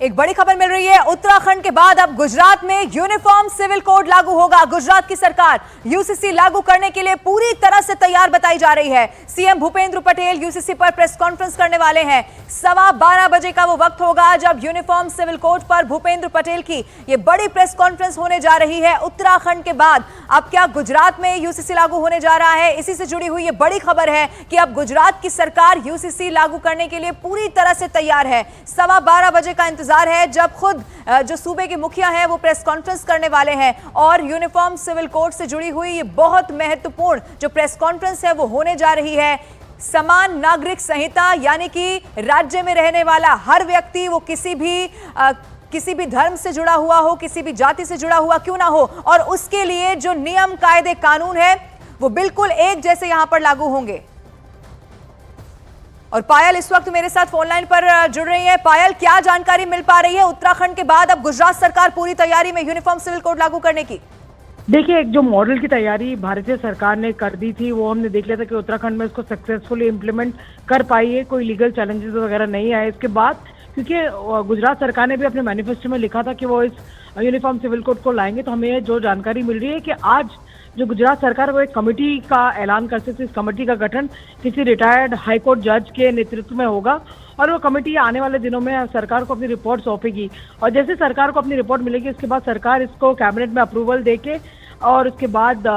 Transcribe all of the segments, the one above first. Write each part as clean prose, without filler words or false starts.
एक बड़ी खबर मिल रही है। उत्तराखंड के बाद अब गुजरात में यूनिफॉर्म सिविल कोड लागू होगा। गुजरात की सरकार यूसीसी लागू करने के लिए पूरी तरह से तैयार बताई जा रही है। सीएम भूपेंद्र पटेल यूसीसी पर प्रेस कॉन्फ्रेंस करने वाले हैं। 12:15 बजे का वो वक्त होगा जब यूनिफॉर्म सिविल कोड पर भूपेंद्र पटेल की ये बड़ी प्रेस कॉन्फ्रेंस होने जा रही है। उत्तराखंड के बाद अब क्या गुजरात में यूसीसी लागू होने जा रहा है? इसी से जुड़ी हुई ये बड़ी खबर है कि अब गुजरात की सरकार यूसीसी लागू करने के लिए पूरी तरह से तैयार है। 12:15 बजे का इंतजार है जब खुद जो सूबे के मुखिया हैं वो प्रेस कॉन्फ्रेंस करने वाले हैं और यूनिफॉर्म सिविल कोड से जुड़ी हुई ये बहुत महत्वपूर्ण जो प्रेस कॉन्फ्रेंस है वो होने जा रही है। समान नागरिक संहिता यानी कि राज्य में रहने वाला हर व्यक्ति वो किसी भी धर्म से जुड़ा हुआ हो, किसी भी जाति से जुड़ा हुआ क्यों ना हो, और उसके लिए जो नियम कायदे कानून है वो बिल्कुल एक जैसे यहां पर लागू होंगे। और पायल इस वक्त मेरे साथ फोन लाइन पर जुड़ रही है। पायल, क्या जानकारी मिल पा रही है उत्तराखंड के बाद अब गुजरात सरकार पूरी तैयारी में यूनिफॉर्म सिविल कोड लागू करने की? देखिए, एक जो मॉडल की तैयारी भारतीय सरकार ने कर दी थी वो हमने देख लिया था कि उत्तराखंड में इसको सक्सेसफुली इम्प्लीमेंट कर पाई है, कोई लीगल चैलेंजेस वगैरह नहीं आए इसके बाद, क्योंकि गुजरात सरकार ने भी अपने मैनिफेस्टो में लिखा था कि वो इस यूनिफॉर्म सिविल कोड को लाएंगे। तो हमें जो जानकारी मिल रही है कि आज जो गुजरात सरकार वो एक कमेटी का ऐलान कर सकती है। इस कमेटी का गठन किसी रिटायर्ड हाईकोर्ट जज के नेतृत्व में होगा और वो कमेटी आने वाले दिनों में सरकार को अपनी रिपोर्ट सौंपेगी और जैसे सरकार को अपनी रिपोर्ट मिलेगी उसके बाद सरकार इसको कैबिनेट में अप्रूवल देके और उसके बाद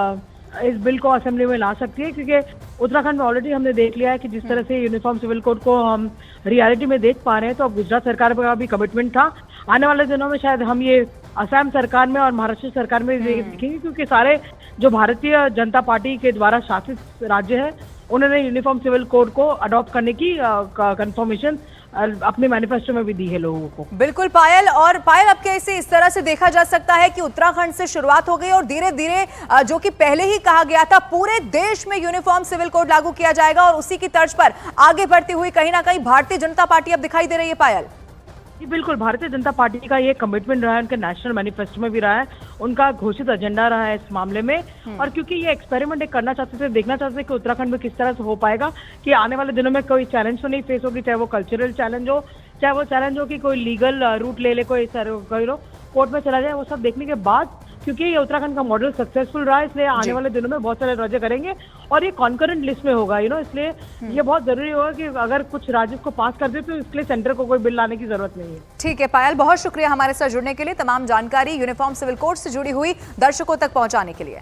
इस बिल को असेंबली में ला सकती है। क्योंकि उत्तराखंड में ऑलरेडी हमने देख लिया है कि जिस तरह से यूनिफॉर्म सिविल कोड को हम रियलिटी में देख पा रहे हैं, तो अब गुजरात सरकार का भी कमिटमेंट था। आने वाले दिनों में शायद हम ये असम सरकार में और महाराष्ट्र सरकार में देखेंगे, क्योंकि सारे जो भारतीय जनता पार्टी के द्वारा शासित राज्य है उन्होंने यूनिफॉर्म सिविल कोड को अडॉप्ट करने की कंफर्मेशन अपने मैनिफेस्टो में भी दी है लोगों को। बिल्कुल पायल, और पायल अब कैसे इस तरह से देखा जा सकता है कि उत्तराखंड से शुरुआत हो गई और धीरे धीरे जो कि पहले ही कहा गया था पूरे देश में यूनिफॉर्म सिविल कोड लागू किया जाएगा और उसी की तर्ज पर आगे बढ़ती हुई कहीं ना कहीं भारतीय जनता पार्टी अब दिखाई दे रही है। पायल जी बिल्कुल, भारतीय जनता पार्टी का ये कमिटमेंट रहा है, उनके नेशनल मैनिफेस्टो में भी रहा है, उनका घोषित एजेंडा रहा है इस मामले में। और क्योंकि ये एक्सपेरिमेंट करना चाहते थे, देखना चाहते थे कि उत्तराखंड में किस तरह से हो पाएगा, कि आने वाले दिनों में कोई चैलेंज तो नहीं फेस होगी, चाहे वो कल्चरल चैलेंज हो, चाहे वो चैलेंज हो कि कोई लीगल रूट ले ले, कोई कोर्ट में चला जाए, वो सब देखने के बाद क्योंकि ये उत्तराखंड का मॉडल सक्सेसफुल रहा है, इसलिए आने वाले दिनों में बहुत सारे राज्य करेंगे और ये कॉन्करेंट लिस्ट में होगा, इसलिए ये बहुत जरूरी होगा कि अगर कुछ राज्य को पास कर दे तो इसके लिए सेंटर को कोई बिल लाने की जरूरत नहीं है। ठीक है पायल, बहुत शुक्रिया हमारे साथ जुड़ने के लिए, तमाम जानकारी यूनिफॉर्म सिविल कोड से जुड़ी हुई दर्शकों तक पहुंचाने के लिए।